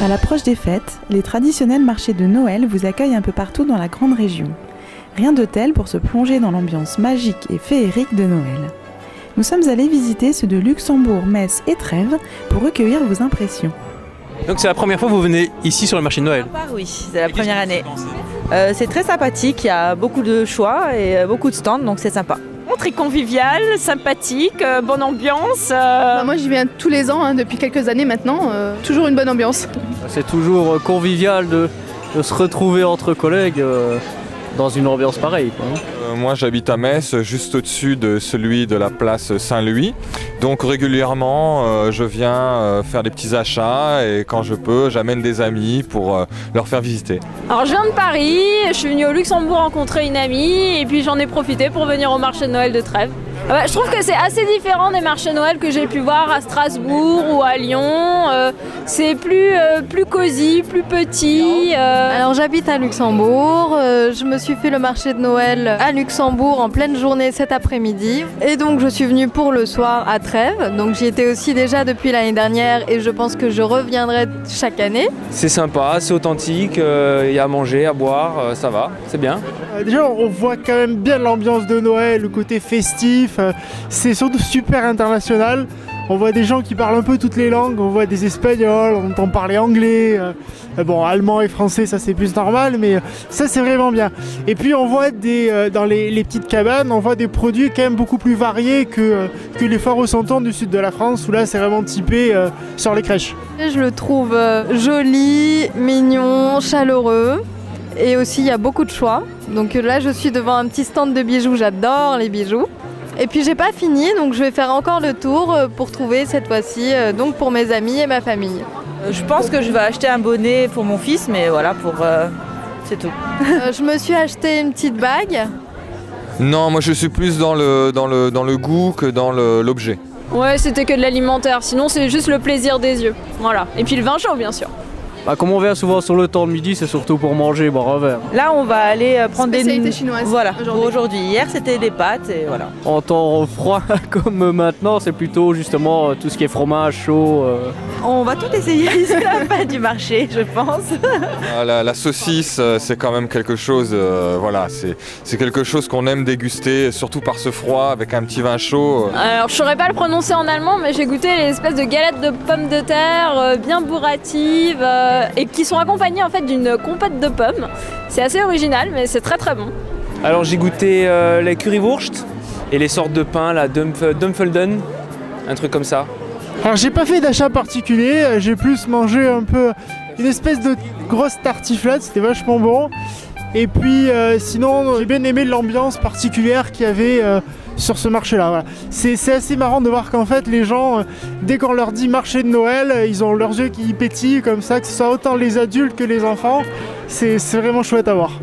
À l'approche des fêtes, les traditionnels marchés de Noël vous accueillent un peu partout dans la grande région. Rien de tel pour se plonger dans l'ambiance magique et féerique de Noël. Nous sommes allés visiter ceux de Luxembourg, Metz et Trèves pour recueillir vos impressions. Donc c'est la première fois que vous venez ici sur le marché de Noël? Oui, c'est la première année. C'est très sympathique, il y a beaucoup de choix et beaucoup de stands, donc c'est sympa. Très convivial, sympathique, bonne ambiance. Moi j'y viens tous les ans, depuis quelques années maintenant, toujours une bonne ambiance. C'est toujours convivial de se retrouver entre collègues dans une ambiance pareille, quoi. Moi j'habite à Metz, juste au-dessus de celui de la place Saint-Louis. Donc régulièrement je viens faire des petits achats et quand je peux j'amène des amis pour leur faire visiter. Alors je viens de Paris, je suis venue au Luxembourg rencontrer une amie et puis j'en ai profité pour venir au marché de Noël de Trèves. Je trouve que c'est assez différent des marchés de Noël que j'ai pu voir à Strasbourg ou à Lyon. C'est plus cosy, plus petit. Alors j'habite à Luxembourg, je me suis fait le marché de Noël à Luxembourg en pleine journée cet après-midi. Et donc je suis venue pour le soir à Trèves. Donc j'y étais aussi déjà depuis l'année dernière et je pense que je reviendrai chaque année. C'est sympa, c'est authentique, il y a à manger, à boire, ça va, c'est bien. Déjà on voit quand même bien l'ambiance de Noël, le côté festif. C'est surtout super international. On voit des gens qui parlent un peu toutes les langues, on voit des Espagnols, on entend parler anglais, allemand et français ça c'est plus normal, mais ça c'est vraiment bien. Et puis on voit dans les petites cabanes, on voit des produits quand même beaucoup plus variés que les foires aux centons du sud de la France, où là c'est vraiment typé sur les crèches. Je le trouve joli, mignon, chaleureux. Et aussi il y a beaucoup de choix. Donc là je suis devant un petit stand de bijoux, j'adore les bijoux. Et puis j'ai pas fini, donc je vais faire encore le tour pour trouver cette fois-ci, donc pour mes amis et ma famille. Je pense que je vais acheter un bonnet pour mon fils, mais voilà, c'est tout. Je me suis acheté une petite bague. Non, moi je suis plus dans le goût que dans l'objet. Ouais, c'était que de l'alimentaire, sinon c'est juste le plaisir des yeux. Voilà. Et puis le vin chaud bien sûr. Comme on vient souvent sur le temps de midi, c'est surtout pour manger, boire un verre. Là, on va aller prendre spécialité chinoise. Voilà, pour aujourd'hui. Hier, c'était des pâtes et voilà. En temps froid comme maintenant, c'est plutôt justement tout ce qui est fromage chaud. On va tout essayer jusqu'à la fin du marché, je pense. La saucisse, c'est quand même quelque chose, c'est quelque chose qu'on aime déguster, surtout par ce froid, avec un petit vin chaud. Alors, je saurais pas le prononcer en allemand, mais j'ai goûté les espèces de galettes de pommes de terre bien bourratives. Et qui sont accompagnés en fait d'une compote de pommes. C'est assez original, mais c'est très très bon. Alors j'ai goûté les currywurst et les sortes de pain, la Dumpfelden, un truc comme ça. Alors j'ai pas fait d'achat particulier, j'ai plus mangé un peu une espèce de grosse tartiflette, c'était vachement bon. Et puis sinon j'ai bien aimé l'ambiance particulière qu'il y avait sur ce marché-là. Voilà. C'est assez marrant de voir qu'en fait les gens, dès qu'on leur dit marché de Noël, ils ont leurs yeux qui pétillent comme ça, que ce soit autant les adultes que les enfants. C'est vraiment chouette à voir.